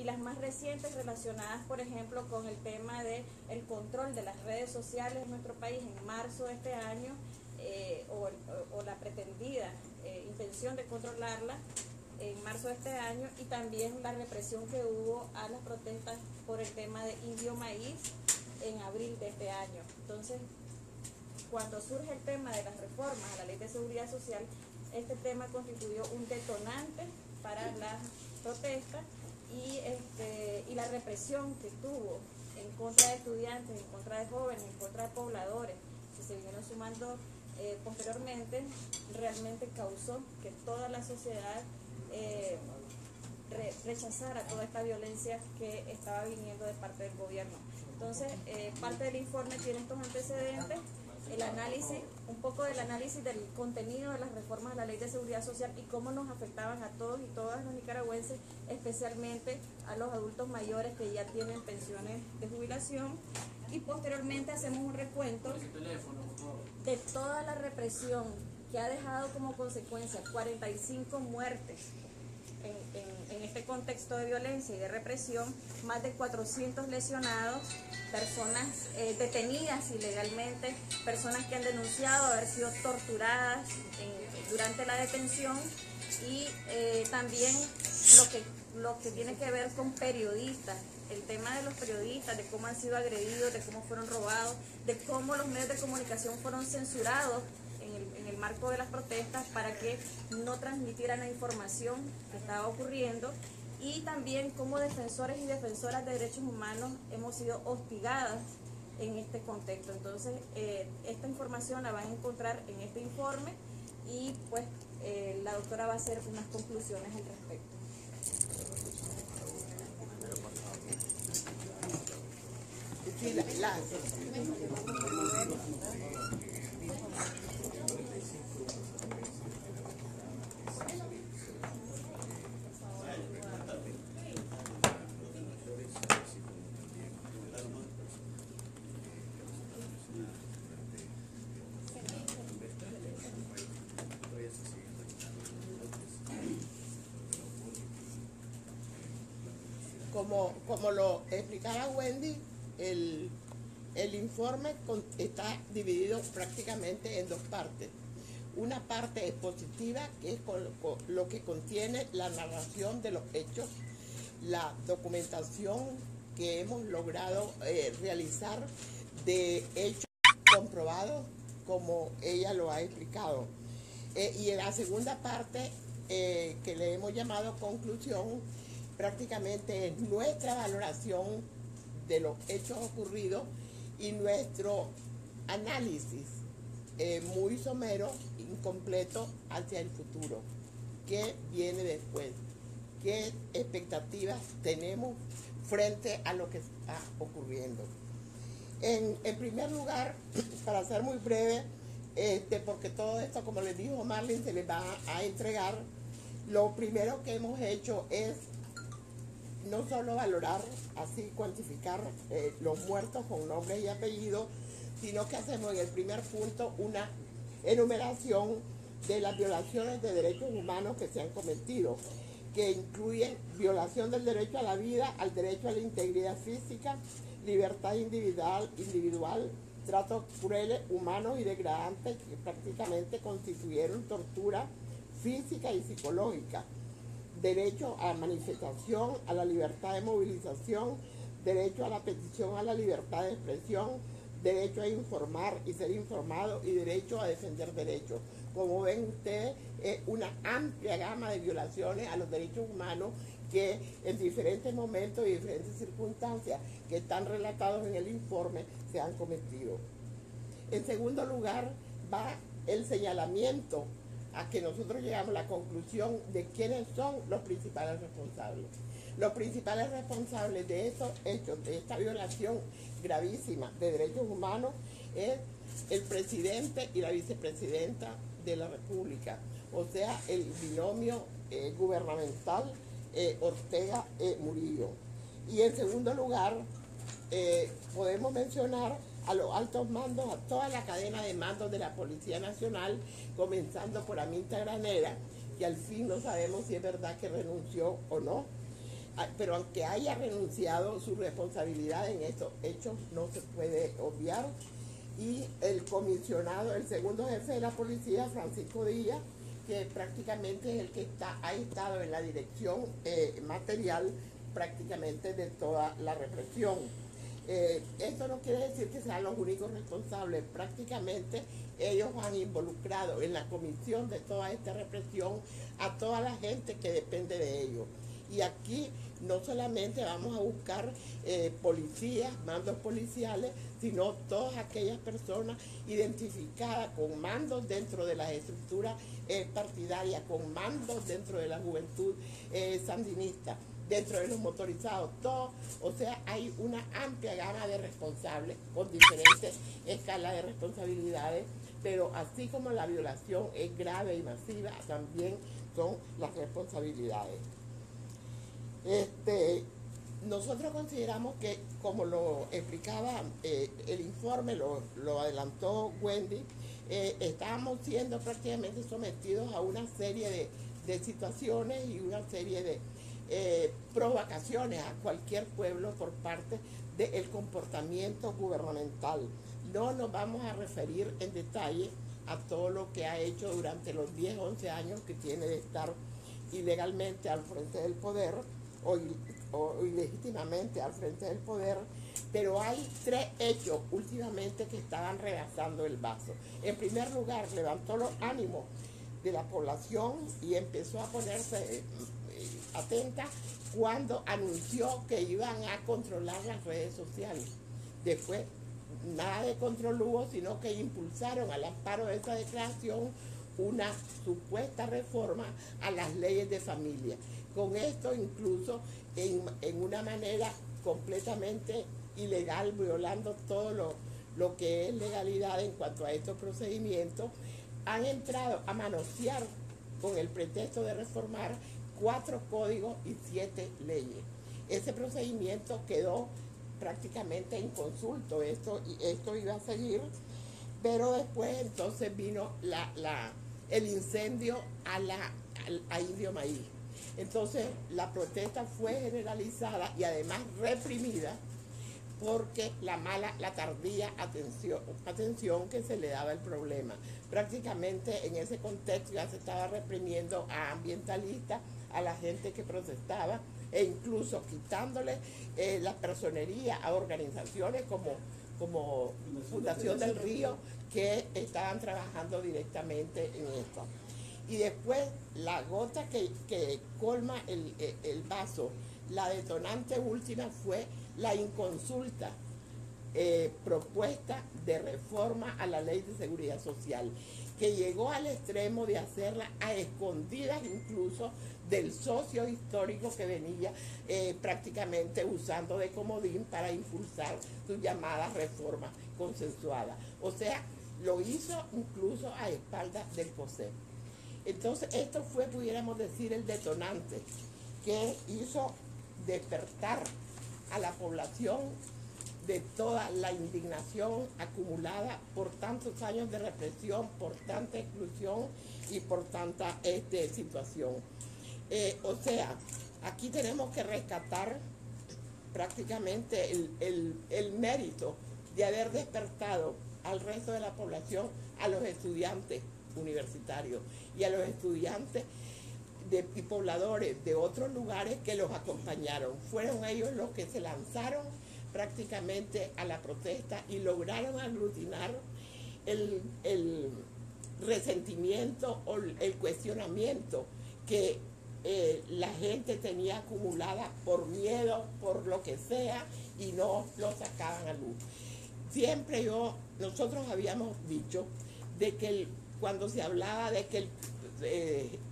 las más recientes relacionadas, por ejemplo, con el tema del control de las redes sociales en nuestro país en marzo de este año, o la pretendida intención de controlarla en marzo de este año, y también la represión que hubo a las protestas por el tema de Indio Maíz en abril de este año. Entonces, cuando surge el tema de las reformas a la Ley de Seguridad Social, este tema constituyó un detonante para las protestas y la represión que tuvo en contra de estudiantes, en contra de jóvenes, en contra de pobladores, que se vinieron sumando posteriormente, realmente causó que toda la sociedad rechazara toda esta violencia que estaba viniendo de parte del gobierno. Entonces, parte del informe tiene estos antecedentes, el análisis, un poco del análisis del contenido de las reformas a la Ley de Seguridad Social y cómo nos afectaban a todos y todas los nicaragüenses, especialmente a los adultos mayores que ya tienen pensiones de jubilación, y posteriormente hacemos un recuento de toda la represión que ha dejado como consecuencia 45 muertes en este contexto de violencia y de represión, más de 400 lesionados, personas detenidas ilegalmente, personas que han denunciado haber sido torturadas durante la detención, y también lo que tiene que ver con periodistas, el tema de los periodistas, de cómo han sido agredidos, de cómo fueron robados, de cómo los medios de comunicación fueron censurados en el marco de las protestas para que no transmitieran la información que estaba ocurriendo, y también cómo defensores y defensoras de derechos humanos hemos sido hostigadas en este contexto. Entonces, esta información la van a encontrar en este informe, y pues la doctora va a hacer unas conclusiones al respecto. Como lo explicaba Wendy, el informe está dividido prácticamente en dos partes. Una parte expositiva, que es lo que contiene la narración de los hechos, la documentación que hemos logrado realizar de hechos comprobados, como ella lo ha explicado. Y en la segunda parte, que le hemos llamado conclusión, prácticamente es nuestra valoración de los hechos ocurridos y nuestro análisis muy somero, incompleto, hacia el futuro. ¿Qué viene después? ¿Qué expectativas tenemos frente a lo que está ocurriendo? En primer lugar, para ser muy breve, porque todo esto, como les dijo Marlene, se les va a entregar, lo primero que hemos hecho es no solo valorar, así cuantificar los muertos con nombres y apellidos, sino que hacemos en el primer punto una enumeración de las violaciones de derechos humanos que se han cometido, que incluyen violación del derecho a la vida, al derecho a la integridad física, libertad individual, tratos crueles, humanos y degradantes que prácticamente constituyeron tortura física y psicológica, derecho a la manifestación, a la libertad de movilización, derecho a la petición a la libertad de expresión, derecho a informar y ser informado, y derecho a defender derechos. Como ven ustedes, es una amplia gama de violaciones a los derechos humanos que en diferentes momentos y diferentes circunstancias que están relatados en el informe se han cometido. En segundo lugar, va el señalamiento a que nosotros llegamos a la conclusión de quiénes son los principales responsables. Los principales responsables de estos hechos, de esta violación gravísima de derechos humanos, es el presidente y la vicepresidenta de la República, o sea, el binomio gubernamental Ortega-Murillo. Y en segundo lugar, podemos mencionar a los altos mandos, a toda la cadena de mandos de la Policía Nacional, comenzando por Aminta Granera, que al fin no sabemos si es verdad que renunció o no, pero aunque haya renunciado, su responsabilidad en estos hechos no se puede obviar. Y el comisionado, el segundo jefe de la policía, Francisco Díaz, que prácticamente es el que ha estado en la dirección material prácticamente de toda la represión. Esto no quiere decir que sean los únicos responsables, prácticamente ellos han involucrado en la comisión de toda esta represión a toda la gente que depende de ellos. Y aquí no solamente vamos a buscar policías, mandos policiales, sino todas aquellas personas identificadas con mandos dentro de las estructuras partidarias, con mandos dentro de la juventud sandinista, dentro de los motorizados, todo. O sea, hay una amplia gama de responsables con diferentes escalas de responsabilidades, pero así como la violación es grave y masiva, también son las responsabilidades. Nosotros consideramos que, como lo explicaba el informe, lo adelantó Wendy, estábamos siendo prácticamente sometidos a una serie de situaciones y una serie de provocaciones a cualquier pueblo por parte del comportamiento gubernamental. No nos vamos a referir en detalle a todo lo que ha hecho durante los 10, 11 años que tiene de estar ilegalmente al frente del poder o ilegítimamente al frente del poder, pero hay 3 hechos últimamente que estaban rebasando el vaso. En primer lugar, levantó los ánimos de la población y empezó a ponerse atenta cuando anunció que iban a controlar las redes sociales. Después, nada de control hubo, sino que impulsaron al amparo de esa declaración una supuesta reforma a las leyes de familia. Con esto, incluso en una manera completamente ilegal, violando todo lo que es legalidad en cuanto a estos procedimientos, han entrado a manosear con el pretexto de reformar 4 códigos y 7 leyes. Ese procedimiento quedó prácticamente inconsulto, esto iba a seguir, pero después entonces vino el incendio a Indio Maíz. Entonces la protesta fue generalizada y además reprimida porque la tardía atención que se le daba al problema. Prácticamente en ese contexto ya se estaba reprimiendo a ambientalistas, a la gente que protestaba, e incluso quitándole la personería a organizaciones como Fundación del Río, que estaban trabajando directamente en esto. Y después la gota que colma el vaso, la detonante última, fue la inconsulta propuesta de reforma a la Ley de Seguridad Social, que llegó al extremo de hacerla a escondidas incluso del socio histórico que venía prácticamente usando de comodín para impulsar su llamada reforma consensuada. O sea, lo hizo incluso a espaldas del COSEP. Entonces, esto fue, pudiéramos decir, el detonante que hizo despertar a la población de toda la indignación acumulada por tantos años de represión, por tanta exclusión y por tanta situación. O sea, aquí tenemos que rescatar prácticamente el mérito de haber despertado al resto de la población, a los estudiantes universitarios y a los estudiantes y pobladores de otros lugares que los acompañaron. Fueron ellos los que se lanzaron prácticamente a la protesta y lograron aglutinar el resentimiento o el cuestionamiento que la gente tenía acumulada por miedo, por lo que sea, y no lo sacaban a luz. Siempre nosotros habíamos dicho de que cuando se hablaba de que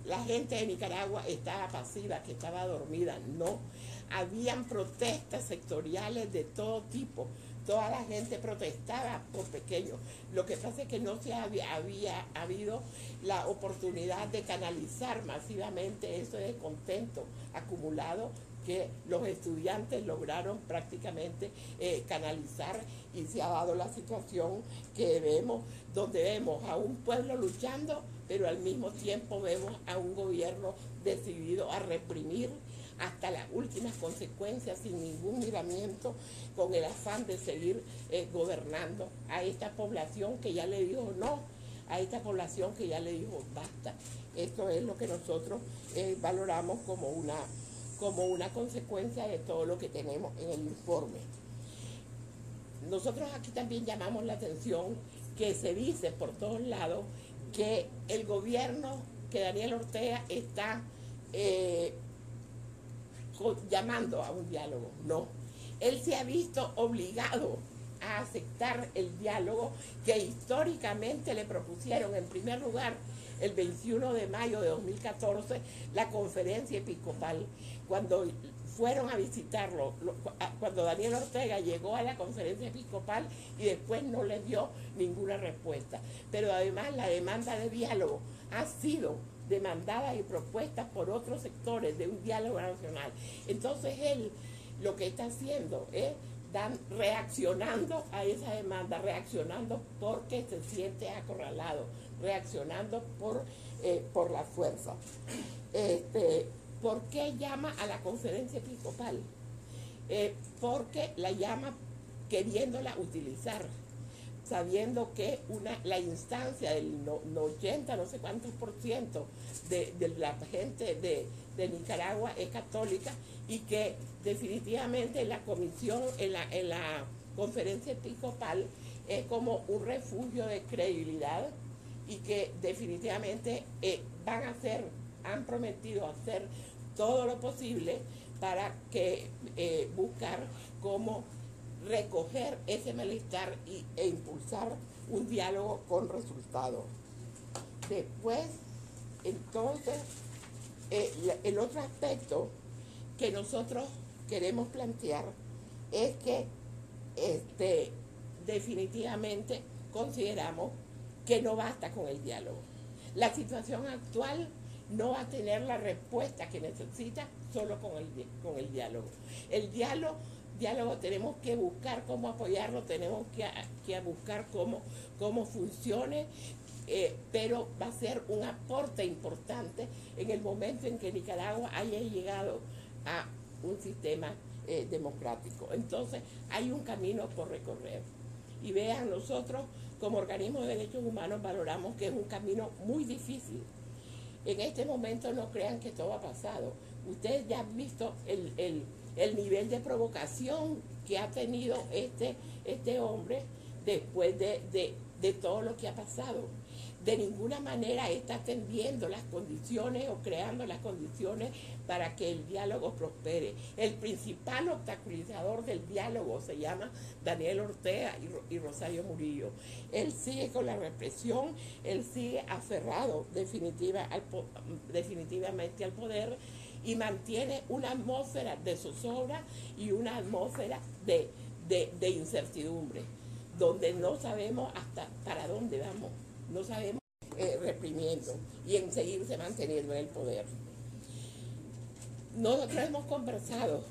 la gente de Nicaragua estaba pasiva, que estaba dormida, no. Habían protestas sectoriales de todo tipo. Toda la gente protestaba por pequeño. Lo que pasa es que no se había habido la oportunidad de canalizar masivamente ese descontento acumulado que los estudiantes lograron prácticamente canalizar, y se ha dado la situación que vemos, donde vemos a un pueblo luchando, pero al mismo tiempo vemos a un gobierno decidido a reprimir, hasta las últimas consecuencias sin ningún miramiento, con el afán de seguir gobernando a esta población que ya le dijo no, a esta población que ya le dijo basta. Esto es lo que nosotros valoramos como una consecuencia de todo lo que tenemos en el informe. Nosotros aquí también llamamos la atención que se dice por todos lados que el gobierno, que Daniel Ortega está llamando a un diálogo. No, él se ha visto obligado a aceptar el diálogo que históricamente le propusieron en primer lugar el 21 de mayo de 2014 la conferencia episcopal, cuando fueron a visitarlo, cuando Daniel Ortega llegó a la conferencia episcopal y después no les dio ninguna respuesta. Pero además la demanda de diálogo ha sido demandada y propuesta por otros sectores de un diálogo nacional. Entonces él lo que está haciendo es reaccionando a esa demanda, reaccionando porque se siente acorralado, reaccionando por la fuerza. ¿Por qué llama a la conferencia episcopal? Porque la llama queriéndola utilizar, sabiendo que la instancia del 80, no sé cuántos % de la gente de Nicaragua es católica, y que definitivamente la comisión, en la conferencia episcopal, es como un refugio de credibilidad, y que definitivamente han prometido hacer todo lo posible para que buscar cómo recoger ese malestar e impulsar un diálogo con resultados. Después, entonces, el otro aspecto que nosotros queremos plantear es que definitivamente consideramos que no basta con el diálogo. La situación actual no va a tener la respuesta que necesita solo con el diálogo. El diálogo tenemos que buscar cómo apoyarlo, tenemos que buscar cómo funcione, pero va a ser un aporte importante en el momento en que Nicaragua haya llegado a un sistema democrático. Entonces hay un camino por recorrer. Y vean, nosotros como organismo de derechos humanos valoramos que es un camino muy difícil. En este momento no crean que todo ha pasado. Ustedes ya han visto el nivel de provocación que ha tenido este hombre después de todo lo que ha pasado. De ninguna manera está atendiendo las condiciones o creando las condiciones para que el diálogo prospere. El principal obstaculizador del diálogo se llama Daniel Ortega y Rosario Murillo. Él sigue con la represión, él sigue aferrado definitivamente al poder, y mantiene una atmósfera de zozobra y una atmósfera de incertidumbre, donde no sabemos hasta para dónde vamos, no sabemos reprimiendo y en seguirse manteniendo en el poder. Nosotros hemos conversado,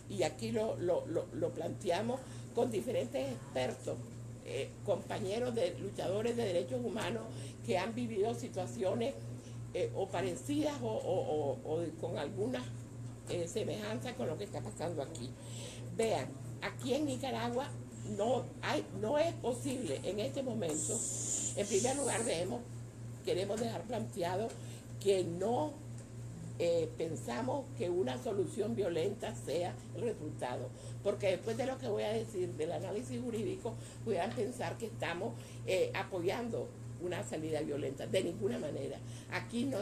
y aquí lo planteamos con diferentes expertos, compañeros de luchadores de derechos humanos que han vivido situaciones o parecidas o con algunas semejanzas con lo que está pasando aquí. Vean, aquí en Nicaragua no es posible en este momento. En primer lugar, queremos dejar planteado que no pensamos que una solución violenta sea el resultado, porque después de lo que voy a decir del análisis jurídico, puedan pensar que estamos apoyando una salida violenta. De ninguna manera. Aquí no,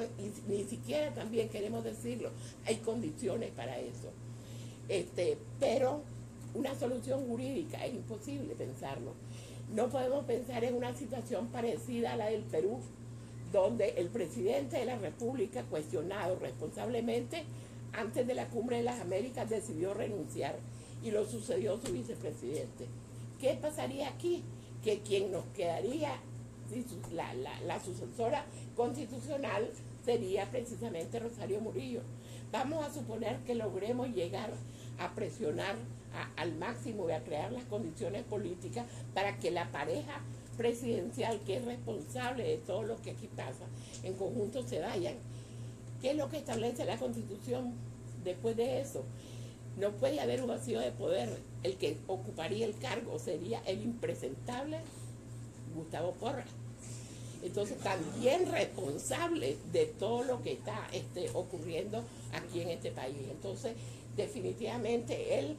ni siquiera también queremos decirlo, hay condiciones para eso. Pero una solución jurídica es imposible pensarlo. No podemos pensar en una situación parecida a la del Perú, donde el presidente de la República, cuestionado responsablemente antes de la Cumbre de las Américas, decidió renunciar, y lo sucedió su vicepresidente. ¿Qué pasaría aquí? Que quien nos quedaría, la sucesora constitucional, sería precisamente Rosario Murillo. Vamos a suponer que logremos llegar a presionar al máximo y a crear las condiciones políticas para que la pareja presidencial, que es responsable de todo lo que aquí pasa, en conjunto se vayan. ¿Qué es lo que establece la Constitución después de eso. No puede haber un vacío de poder. El que ocuparía el cargo sería el impresentable Gustavo Porras. Entonces, también responsable de todo lo que está ocurriendo aquí en este país. Entonces, definitivamente él,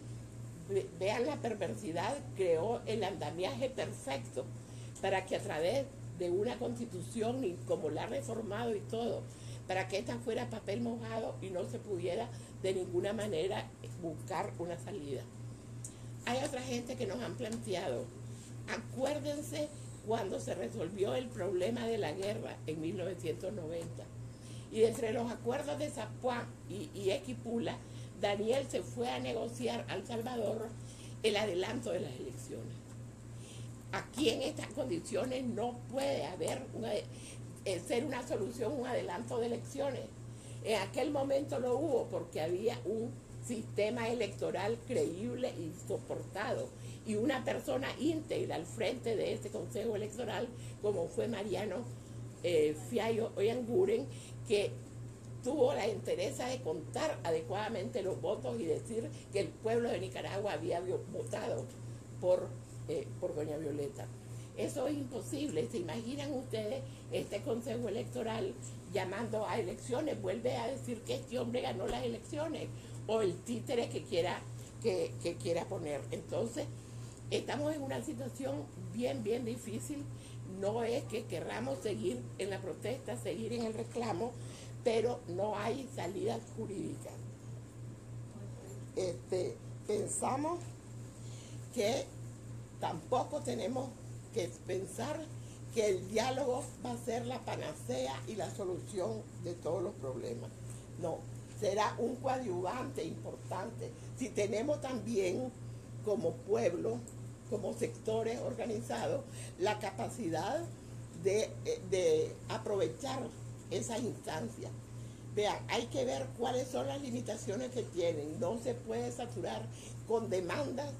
vean la perversidad, creó el andamiaje perfecto para que a través de una constitución, y como la ha reformado y todo, para que esta fuera papel mojado y no se pudiera de ninguna manera buscar una salida. Hay otra gente que nos han planteado, acuérdense cuando se resolvió el problema de la guerra en 1990. Y entre los acuerdos de Zapuán y Equipula, Daniel se fue a negociar a El Salvador el adelanto de las elecciones. Aquí en estas condiciones no puede haber ser una solución un adelanto de elecciones. En aquel momento lo hubo porque había un sistema electoral creíble y soportado y una persona íntegra al frente de este Consejo Electoral, como fue Mariano Fiallo Oyanguren, que tuvo la entereza de contar adecuadamente los votos y decir que el pueblo de Nicaragua había votado por doña Violeta. Eso es imposible. ¿Se imaginan ustedes este Consejo Electoral llamando a elecciones? Vuelve a decir que este hombre ganó las elecciones, o el títere que quiera poner. Entonces, estamos en una situación bien difícil. No es que querramos seguir en la protesta, seguir en el reclamo, pero no hay salida jurídica. Pensamos que tampoco tenemos que pensar que el diálogo va a ser la panacea y la solución de todos los problemas. No, será un coadyuvante importante. Si tenemos también como pueblo, como sectores organizados, la capacidad de aprovechar esa instancia. Vean, hay que ver cuáles son las limitaciones que tienen. No se puede saturar con demandas,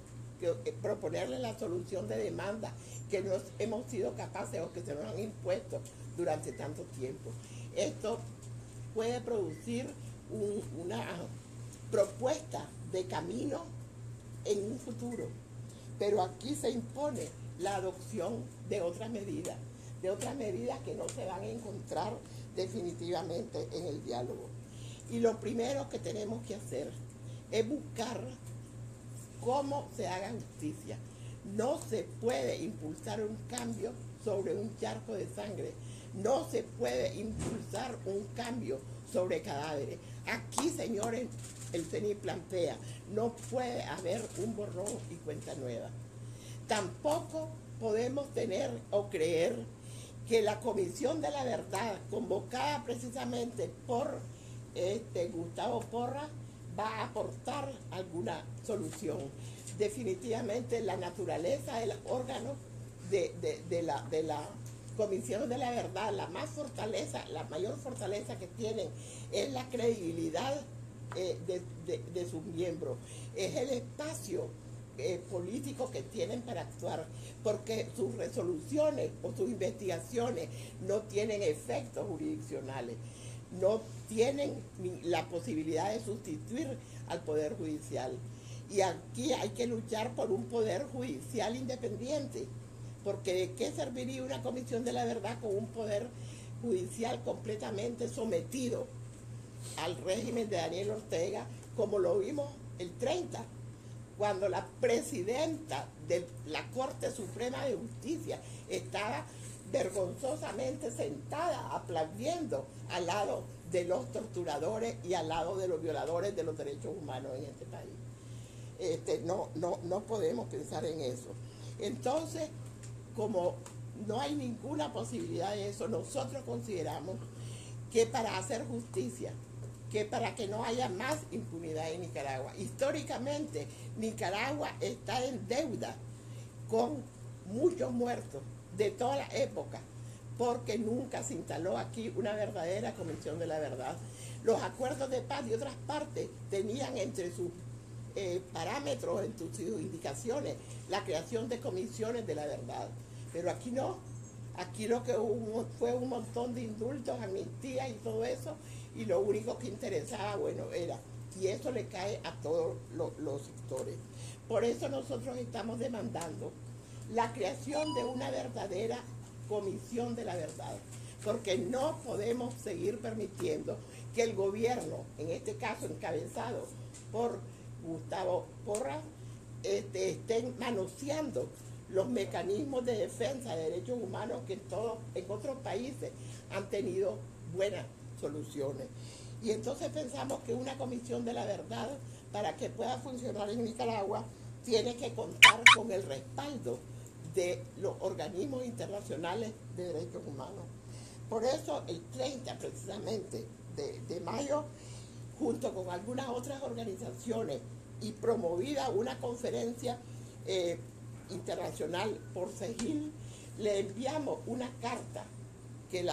proponerle la solución de demandas que no hemos sido capaces o que se nos han impuesto durante tanto tiempo. Esto puede producir una propuesta de camino en un futuro, pero aquí se impone la adopción de otras medidas que no se van a encontrar definitivamente en el diálogo. Y lo primero que tenemos que hacer es buscar cómo se haga justicia. No se puede impulsar un cambio sobre un charco de sangre. No se puede impulsar un cambio sobre cadáveres. Aquí, señores, el CENI plantea, no puede haber un borrón y cuenta nueva. Tampoco podemos tener o creer que la Comisión de la Verdad, convocada precisamente por Gustavo Porras, va a aportar alguna solución. Definitivamente la naturaleza del órgano de la Comisión de la Verdad, la mayor fortaleza que tienen es la credibilidad de sus miembros, es el espacio político que tienen para actuar, porque sus resoluciones o sus investigaciones no tienen efectos jurisdiccionales, no tienen la posibilidad de sustituir al Poder Judicial. Y aquí hay que luchar por un Poder Judicial independiente, porque ¿de qué serviría una Comisión de la Verdad con un Poder Judicial completamente sometido al régimen de Daniel Ortega, como lo vimos el 30, cuando la presidenta de la Corte Suprema de Justicia estaba vergonzosamente sentada aplaudiendo al lado de los torturadores y al lado de los violadores de los derechos humanos en este país? No podemos pensar en eso. Entonces, como no hay ninguna posibilidad de eso, nosotros consideramos que para hacer justicia, que para que no haya más impunidad en Nicaragua, históricamente Nicaragua está en deuda con muchos muertos de todas las épocas, porque nunca se instaló aquí una verdadera Comisión de la Verdad. Los acuerdos de paz de otras partes tenían entre sus parámetros, entre sus indicaciones, la creación de comisiones de la verdad, pero aquí no. Aquí lo que hubo fue un montón de indultos, amnistías y todo eso, y lo único que interesaba, bueno, era y eso le cae a todos los sectores. Por eso nosotros estamos demandando la creación de una verdadera comisión de la verdad, porque no podemos seguir permitiendo que el gobierno, en este caso encabezado por Gustavo Porras, estén manoseando los mecanismos de defensa de derechos humanos que en otros países han tenido buenas soluciones. Y entonces pensamos que una comisión de la verdad, para que pueda funcionar en Nicaragua, tiene que contar con el respaldo de los organismos internacionales de derechos humanos. Por eso el 30 precisamente de mayo, junto con algunas otras organizaciones y promovida una conferencia internacional por CEGIL, le enviamos una carta que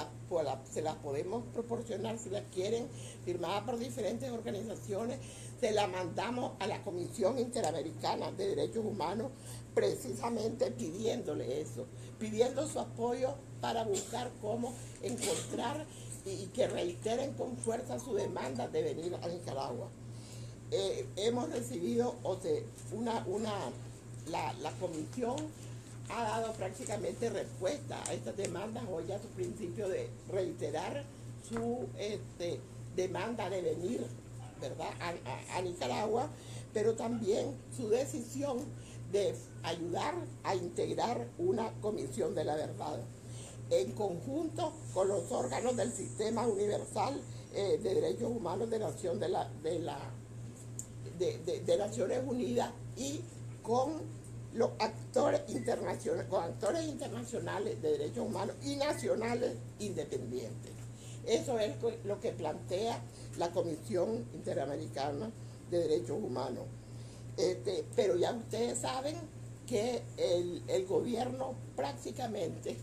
se la podemos proporcionar si la quieren, firmada por diferentes organizaciones. Se la mandamos a la Comisión Interamericana de Derechos Humanos, precisamente pidiéndole eso, pidiendo su apoyo para buscar cómo encontrar y que reiteren con fuerza su demanda de venir a Nicaragua. Hemos recibido, la comisión ha dado prácticamente respuesta a estas demandas, hoy a su principio de reiterar su demanda de venir, ¿verdad?, a Nicaragua, pero también su decisión de ayudar a integrar una comisión de la verdad en conjunto con los órganos del Sistema Universal de Derechos Humanos de Naciones Unidas y con los actores internacionales de derechos humanos y nacionales independientes. Eso es lo que plantea la Comisión Interamericana de Derechos Humanos. Pero ya ustedes saben que el gobierno prácticamente,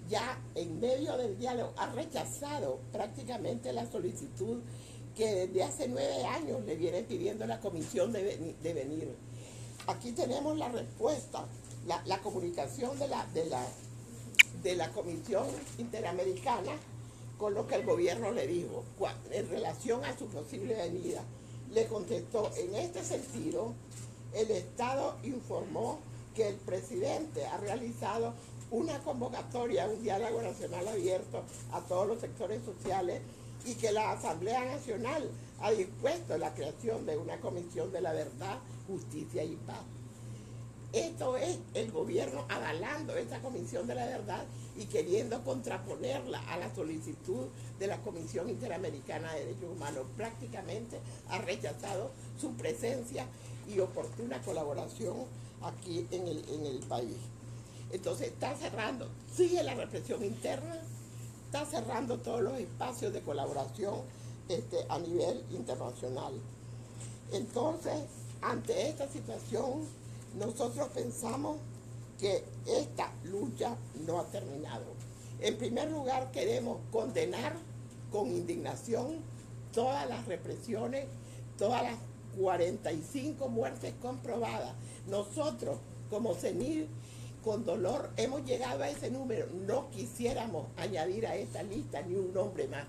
ya en medio del diálogo, ha rechazado prácticamente la solicitud que desde hace 9 años le viene pidiendo la comisión de venir. Aquí tenemos la respuesta, la comunicación de la Comisión Interamericana con lo que el gobierno le dijo en relación a su posible venida. Le contestó: en este sentido, el Estado informó que el presidente ha realizado una convocatoria, un diálogo nacional abierto a todos los sectores sociales y que la Asamblea Nacional ha dispuesto la creación de una comisión de la verdad, justicia y paz. Esto es el gobierno avalando esta comisión de la verdad y queriendo contraponerla a la solicitud de la Comisión Interamericana de Derechos Humanos. Prácticamente ha rechazado su presencia y oportuna colaboración aquí en el país. Entonces está cerrando, sigue la represión interna, está cerrando todos los espacios de colaboración a nivel internacional. Entonces, ante esta situación, nosotros pensamos que esta lucha no ha terminado. En primer lugar, queremos condenar con indignación todas las represiones, todas las 45 muertes comprobadas. Nosotros, como CENIL, con dolor hemos llegado a ese número. No quisiéramos añadir a esta lista ni un nombre más.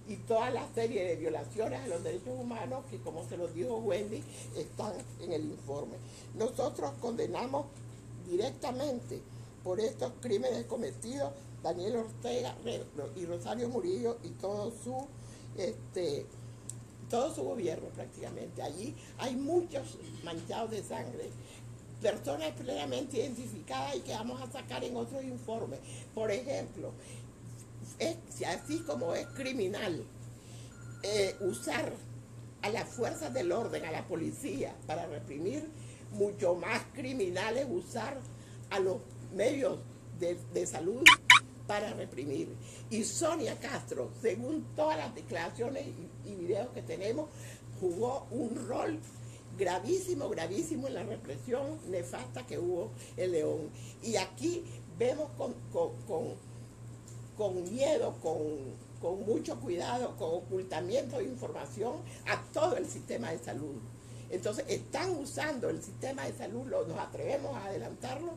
Y toda la serie de violaciones a los derechos humanos que, como se los dijo Wendy, están en el informe. Nosotros condenamos directamente por estos crímenes cometidos Daniel Ortega y Rosario Murillo y todo su gobierno prácticamente. Allí hay muchos manchados de sangre, personas plenamente identificadas y que vamos a sacar en otros informes. Por ejemplo, así como es criminal usar a las fuerzas del orden, a la policía para reprimir, mucho más criminal es usar a los medios de salud para reprimir. Y Sonia Castro, según todas las declaraciones y videos que tenemos, jugó un rol gravísimo en la represión nefasta que hubo en León. Y aquí vemos con miedo, con mucho cuidado, con ocultamiento de información a todo el sistema de salud. Entonces están usando el sistema de salud, nos atrevemos a adelantarlo,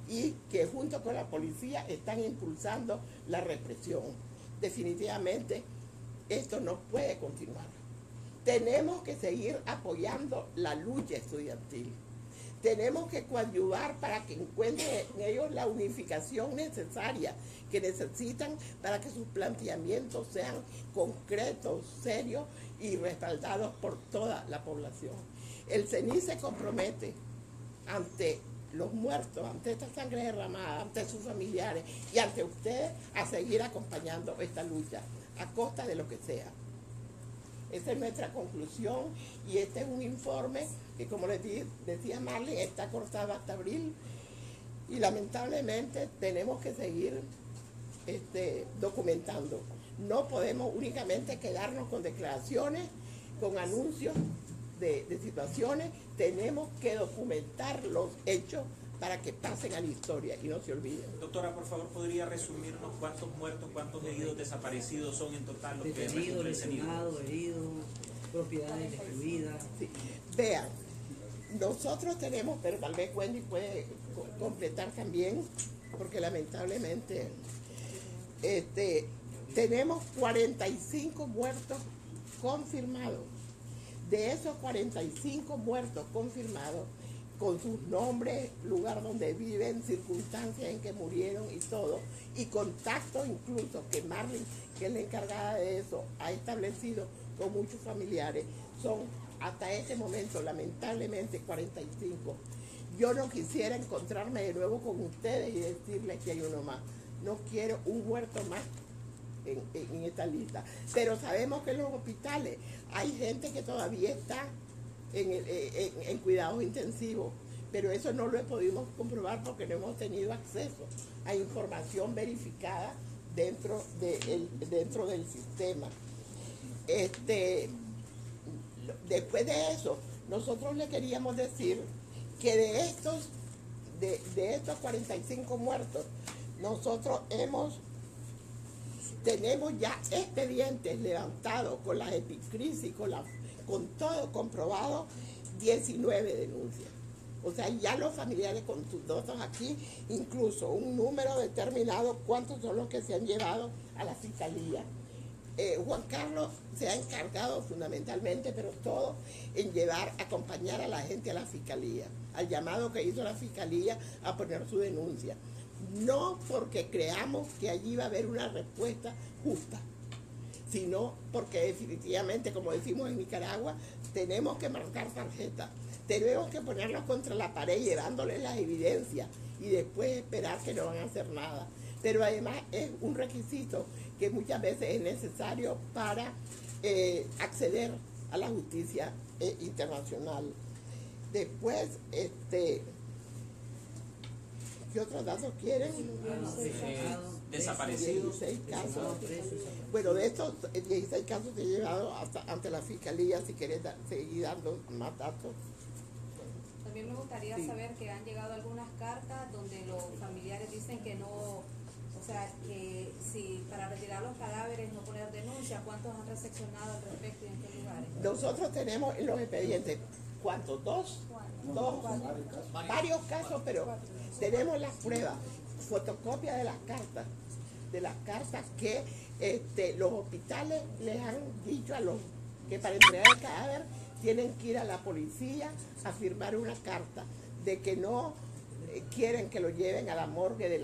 y que junto con la policía están impulsando la represión. Definitivamente esto no puede continuar. Tenemos que seguir apoyando la lucha estudiantil. Tenemos que coadyuvar para que encuentren en ellos la unificación necesaria que necesitan para que sus planteamientos sean concretos, serios y respaldados por toda la población. El CENI se compromete ante los muertos, ante esta sangre derramada, ante sus familiares y ante ustedes a seguir acompañando esta lucha a costa de lo que sea. Esa es nuestra conclusión y este es un informe que, como les decía Marlene, está cortado hasta abril y lamentablemente tenemos que seguir documentando. No podemos únicamente quedarnos con declaraciones, con anuncios de situaciones, tenemos que documentar los hechos para que pasen a la historia y no se olviden. Doctora, por favor, ¿podría resumirnos cuántos muertos, cuántos heridos, desaparecidos son en total los que detenidos, lesionados, heridos, propiedades destruidas? Sí. Vean, nosotros tenemos, pero tal vez Wendy puede completar también, porque lamentablemente tenemos 45 muertos confirmados. De esos 45 muertos confirmados, con sus nombres, lugar donde viven, circunstancias en que murieron y todo, y contactos incluso que Marlene, que es la encargada de eso, ha establecido con muchos familiares, son hasta este momento lamentablemente 45. Yo no quisiera encontrarme de nuevo con ustedes y decirles que hay uno más. No quiero un muerto más en esta lista, pero sabemos que en los hospitales hay gente que todavía está en cuidados intensivos, pero eso no lo pudimos comprobar porque no hemos tenido acceso a información verificada dentro del sistema. Después de eso, nosotros le queríamos decir que de estos 45 muertos, nosotros tenemos ya expedientes levantados con las epicrisis, con todo comprobado, 19 denuncias. O sea, ya los familiares con sus datos aquí, incluso un número determinado, cuántos son los que se han llevado a la fiscalía. Juan Carlos se ha encargado fundamentalmente, pero todo, en acompañar a la gente a la fiscalía, al llamado que hizo la fiscalía a poner su denuncia. No porque creamos que allí va a haber una respuesta justa, sino porque definitivamente, como decimos en Nicaragua, tenemos que marcar tarjeta, tenemos que ponerlos contra la pared llevándoles las evidencias y después esperar que no van a hacer nada. Pero además es un requisito que muchas veces es necesario para acceder a la justicia internacional. Después, ¿qué otros datos quieren? Desaparecidos. 16 casos. Bueno, de estos 16 casos se han llevado ante la fiscalía. Si quieres seguir dando más datos. También me gustaría saber que han llegado algunas cartas donde los familiares dicen que no, o sea, que si para retirar los cadáveres no poner denuncia, ¿cuántos han recepcionado al respecto y en qué lugares? Nosotros tenemos en los expedientes, ¿cuántos? ¿Dos? Varios casos, pero tenemos las pruebas, fotocopias de las cartas que los hospitales les han dicho a los que para entregar el cadáver tienen que ir a la policía a firmar una carta de que no quieren que lo lleven a la morgue de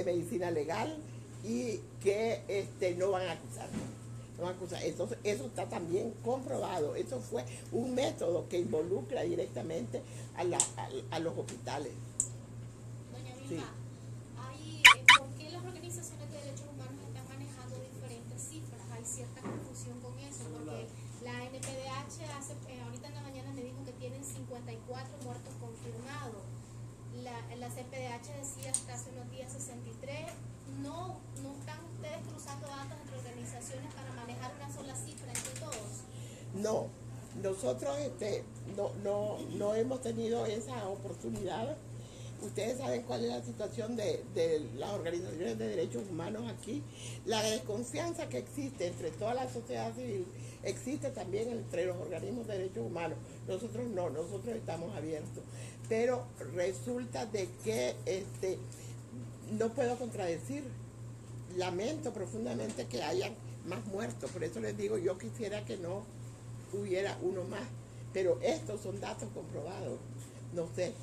medicina legal y que no van a acusar. No acusa. Eso está también comprobado. Eso fue un método que involucra directamente a los hospitales. Doña Vilma, ¿por qué las organizaciones de derechos humanos están manejando diferentes cifras? Hay cierta confusión con eso, porque la NPDH ahorita en la mañana me dijo que tienen 54 muertos confirmados. La CPDH decía hasta hace unos días 63. No están ustedes cruzando datos entre organizaciones para manejar una sola cifra entre todos. No, nosotros no hemos tenido esa oportunidad. Ustedes saben cuál es la situación de las organizaciones de derechos humanos aquí. La desconfianza que existe entre toda la sociedad civil existe también entre los organismos de derechos humanos. Nosotros no, nosotros estamos abiertos. Pero resulta de que no puedo contradecir. Lamento profundamente que hayan más muertos. Por eso les digo, yo quisiera que no hubiera uno más. Pero estos son datos comprobados. No sé,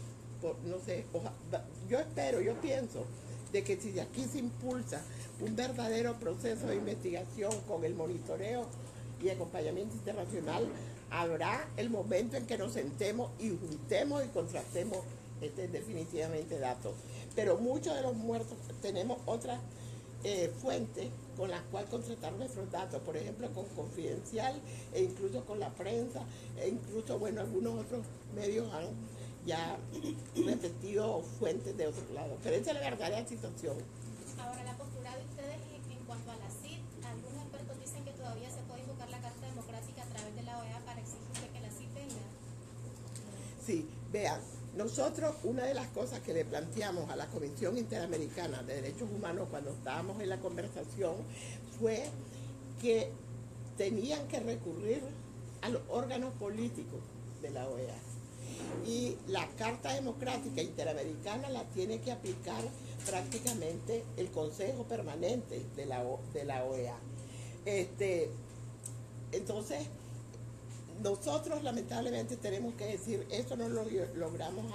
yo espero, yo pienso de que si de aquí se impulsa un verdadero proceso de investigación con el monitoreo y acompañamiento internacional, habrá el momento en que nos sentemos y juntemos y contrastemos definitivamente datos. Pero muchos de los muertos tenemos otras fuentes con las cuales contrastar nuestros datos, por ejemplo con Confidencial e incluso con la prensa e incluso, bueno, algunos otros medios han ya repetido fuentes de otros lados. Pero esa es la verdadera situación. Ahora, la postura de ustedes en cuanto a la CID, algunos expertos dicen que todavía se puede invocar la Carta Democrática a través de la OEA para exigir que la CID venga. Sí, vean, nosotros una de las cosas que le planteamos a la Comisión Interamericana de Derechos Humanos cuando estábamos en la conversación fue que tenían que recurrir a los órganos políticos de la OEA. Y la Carta Democrática Interamericana la tiene que aplicar prácticamente el Consejo Permanente de la OEA. Entonces, nosotros lamentablemente tenemos que decir, esto no lo logramos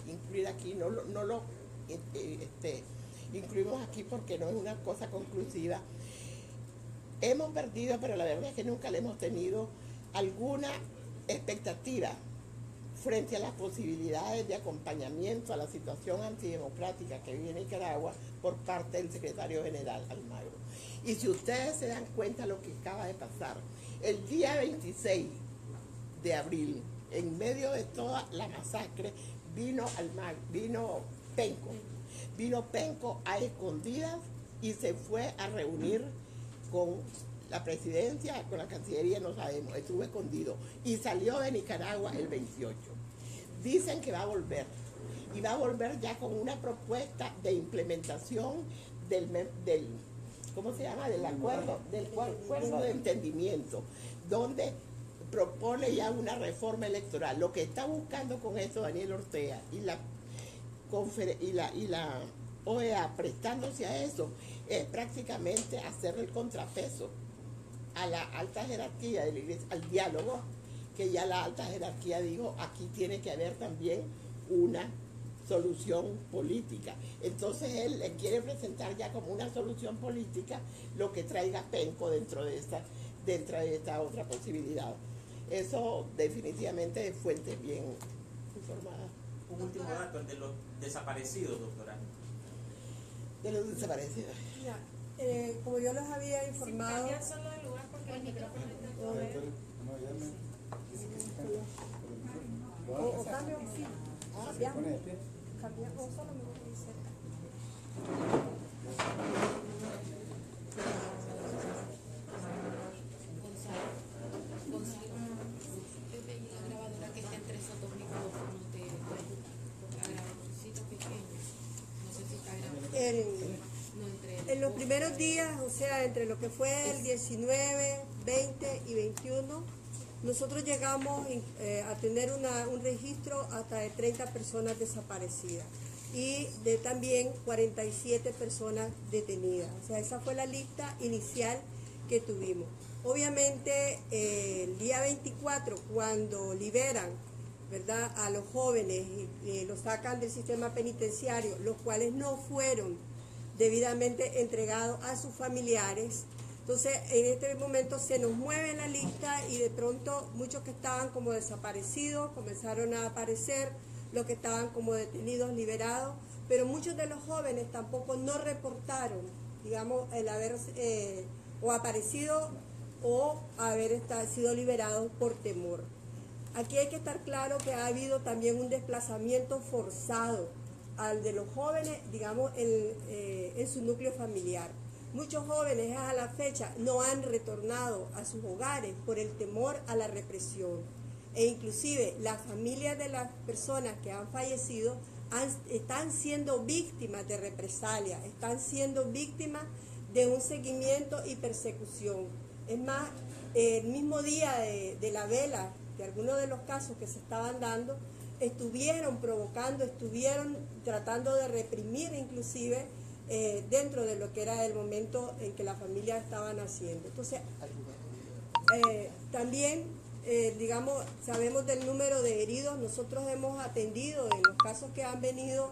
incluir aquí, no lo incluimos aquí porque no es una cosa conclusiva. Hemos perdido, pero la verdad es que nunca le hemos tenido alguna expectativa frente a las posibilidades de acompañamiento a la situación antidemocrática que vive Nicaragua por parte del secretario general Almagro. Y si ustedes se dan cuenta de lo que acaba de pasar, el día 26 de abril, en medio de toda la masacre, vino Penco a escondidas y se fue a reunir con la presidencia, con la Cancillería, no sabemos, estuvo escondido y salió de Nicaragua el 28. Dicen que va a volver y va a volver ya con una propuesta de implementación del ¿cómo se llama? Del acuerdo de entendimiento, donde propone ya una reforma electoral. Lo que está buscando con esto Daniel Ortega y la OEA prestándose a eso es prácticamente hacer el contrapeso a la alta jerarquía de la Iglesia, al diálogo, que ya la alta jerarquía dijo, aquí tiene que haber también una solución política. Entonces él le quiere presentar ya como una solución política lo que traiga Penco dentro de esta otra posibilidad. Eso definitivamente es fuentes bien informadas. Un último dato, el de los desaparecidos, doctora. De los desaparecidos. Ya, como yo les había informado, Solo el lugar porque el micrófono o cambio, sí, cambiamos, o solo me voy a ir cerca. La grabadora que está entre esos dos micrófonos de grabadorcito pequeño, no sé si está grabando. En los primeros días, o sea, entre lo que fue el 19, 20 y 21, nosotros llegamos a tener un registro hasta de 30 personas desaparecidas y de también 47 personas detenidas. O sea, esa fue la lista inicial que tuvimos. Obviamente, el día 24, cuando liberan, ¿verdad?, a los jóvenes y los sacan del sistema penitenciario, los cuales no fueron debidamente entregados a sus familiares. Entonces, en este momento se nos mueve la lista y de pronto muchos que estaban como desaparecidos comenzaron a aparecer, los que estaban como detenidos, liberados, pero muchos de los jóvenes tampoco no reportaron, digamos, el haber o aparecido o haber sido liberados por temor. Aquí hay que estar claro que ha habido también un desplazamiento forzado al de los jóvenes, digamos, en su núcleo familiar. Muchos jóvenes a la fecha no han retornado a sus hogares por el temor a la represión. E inclusive las familias de las personas que han fallecido están siendo víctimas de represalia, están siendo víctimas de un seguimiento y persecución. Es más, el mismo día de la vela, de algunos de los casos que se estaban dando, estuvieron provocando, estuvieron tratando de reprimir inclusive dentro de lo que era el momento en que la familia estaba naciendo. Entonces, también, digamos, sabemos del número de heridos. Nosotros hemos atendido en los casos que han venido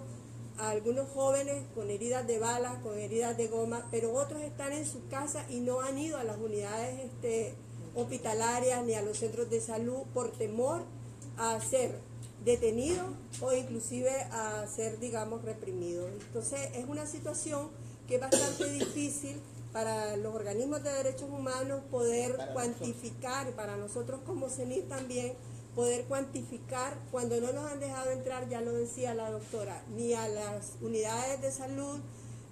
a algunos jóvenes con heridas de balas, con heridas de goma, pero otros están en su casa y no han ido a las unidades hospitalarias ni a los centros de salud por temor a ser detenidos o inclusive a ser, digamos, reprimidos. Entonces es una situación que es bastante difícil para los organismos de derechos humanos poder cuantificar, para nosotros como CENIR también, poder cuantificar cuando no nos han dejado entrar, ya lo decía la doctora, ni a las unidades de salud,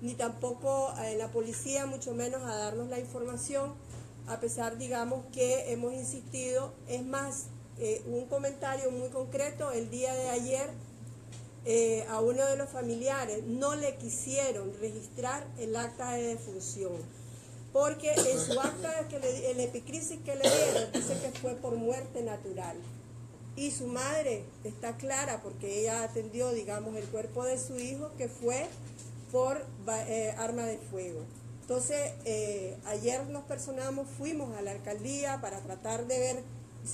ni tampoco a la policía, mucho menos a darnos la información, a pesar, digamos, que hemos insistido. Es más, un comentario muy concreto, el día de ayer a uno de los familiares no le quisieron registrar el acta de defunción, porque en su acta, el epicrisis que le dieron, dice que fue por muerte natural. Y su madre está clara, porque ella atendió, digamos, el cuerpo de su hijo, que fue por arma de fuego. Entonces, ayer nos personamos, fuimos a la alcaldía para tratar de ver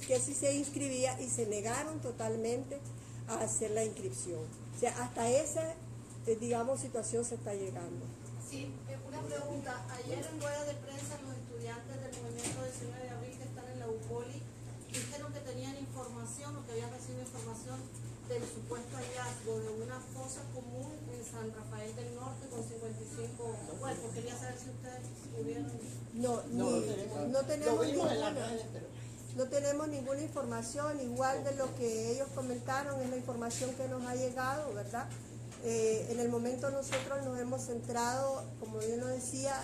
que si se inscribía y se negaron totalmente a hacer la inscripción. O sea, hasta esa, digamos, situación se está llegando. Sí, una pregunta. Ayer en rueda de prensa los estudiantes del movimiento del 19 de abril que están en la UPOLI dijeron que tenían información o que habían recibido información del supuesto hallazgo de una fosa común en San Rafael del Norte con 55 cuerpos. Quería saber si ustedes pudieron... No tenemos ninguna información, igual de lo que ellos comentaron, es la información que nos ha llegado, ¿verdad? En el momento nosotros nos hemos centrado, como bien lo decía,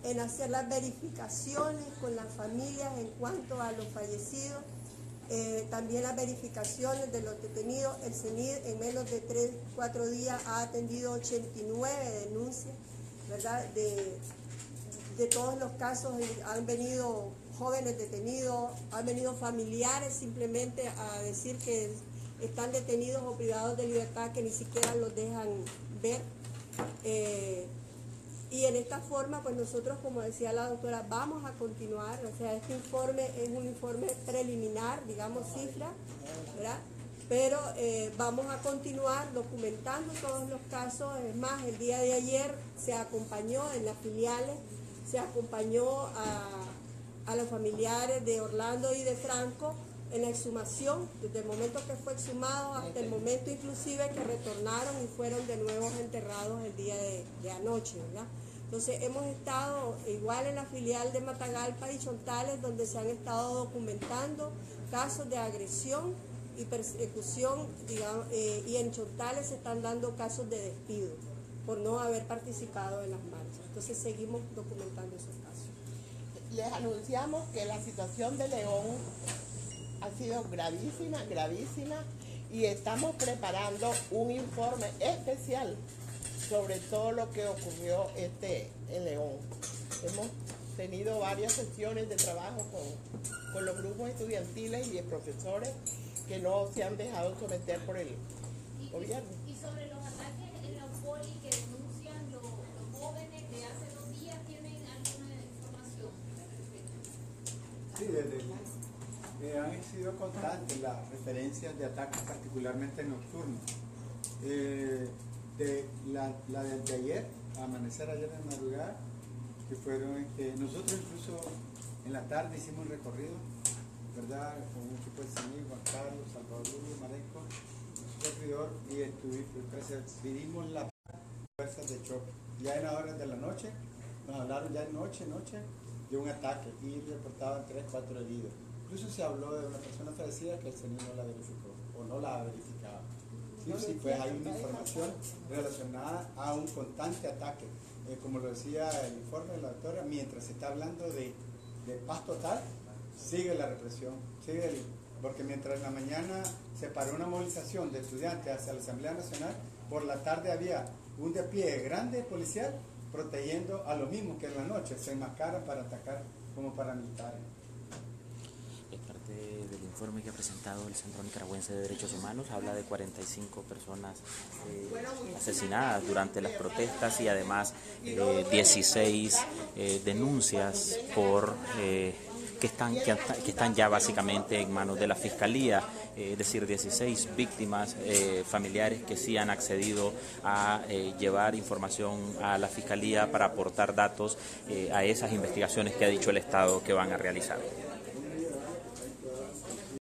en hacer las verificaciones con las familias en cuanto a los fallecidos, también las verificaciones de los detenidos. El CENIR en menos de 3-4 días ha atendido 89 denuncias, ¿verdad? De todos los casos han venido jóvenes detenidos, han venido familiares simplemente a decir que están detenidos o privados de libertad, que ni siquiera los dejan ver. Y en esta forma, pues nosotros, como decía la doctora, vamos a continuar. O sea, este informe es un informe preliminar, digamos, cifra, ¿verdad? Pero vamos a continuar documentando todos los casos. Es más, el día de ayer se acompañó en las filiales, se acompañó a los familiares de Orlando y de Franco en la exhumación, desde el momento que fue exhumado hasta el momento inclusive que retornaron y fueron de nuevo enterrados el día de anoche, ¿verdad? Entonces hemos estado igual en la filial de Matagalpa y Chontales, donde se han estado documentando casos de agresión y persecución, digamos, y en Chontales se están dando casos de despido por no haber participado en las marchas. Entonces seguimos documentando esos casos. Les anunciamos que la situación de León ha sido gravísima, gravísima, y estamos preparando un informe especial sobre todo lo que ocurrió en León. Hemos tenido varias sesiones de trabajo con los grupos estudiantiles y de profesores que no se han dejado someter por el gobierno. Y sobre los ataques en la UPOLI que denuncian los jóvenes de hace 2 días, ¿tienen alguna información? Sí, han sido constantes las referencias de ataques, particularmente nocturnos. La de ayer, amanecer ayer en madrugada, que fueron, nosotros incluso en la tarde hicimos un recorrido, ¿verdad? Con un equipo de CENIR, Juan Carlos, Salvador Luis, Marenco, un servidor, y vivimos las fuerzas de choque. Ya en las horas de la noche, nos hablaron ya noche de un ataque y reportaban 3-4 heridos. Incluso se habló de una persona fallecida que el CENIR no la verificó o no la ha verificado. Sí, pues hay una información relacionada a un constante ataque. Como lo decía el informe de la doctora, mientras se está hablando de paz total, sigue la represión, porque mientras en la mañana se paró una movilización de estudiantes hacia la Asamblea Nacional, por la tarde había un despliegue grande policial protegiendo a los mismos que en la noche se enmascaran para atacar como paramilitares. Es parte del informe que ha presentado el Centro Nicaragüense de Derechos Humanos habla de 45 personas asesinadas durante las protestas y además 16 denuncias por que están ya básicamente en manos de la Fiscalía, es decir, 16 víctimas, familiares que sí han accedido a llevar información a la Fiscalía para aportar datos a esas investigaciones que ha dicho el Estado que van a realizar.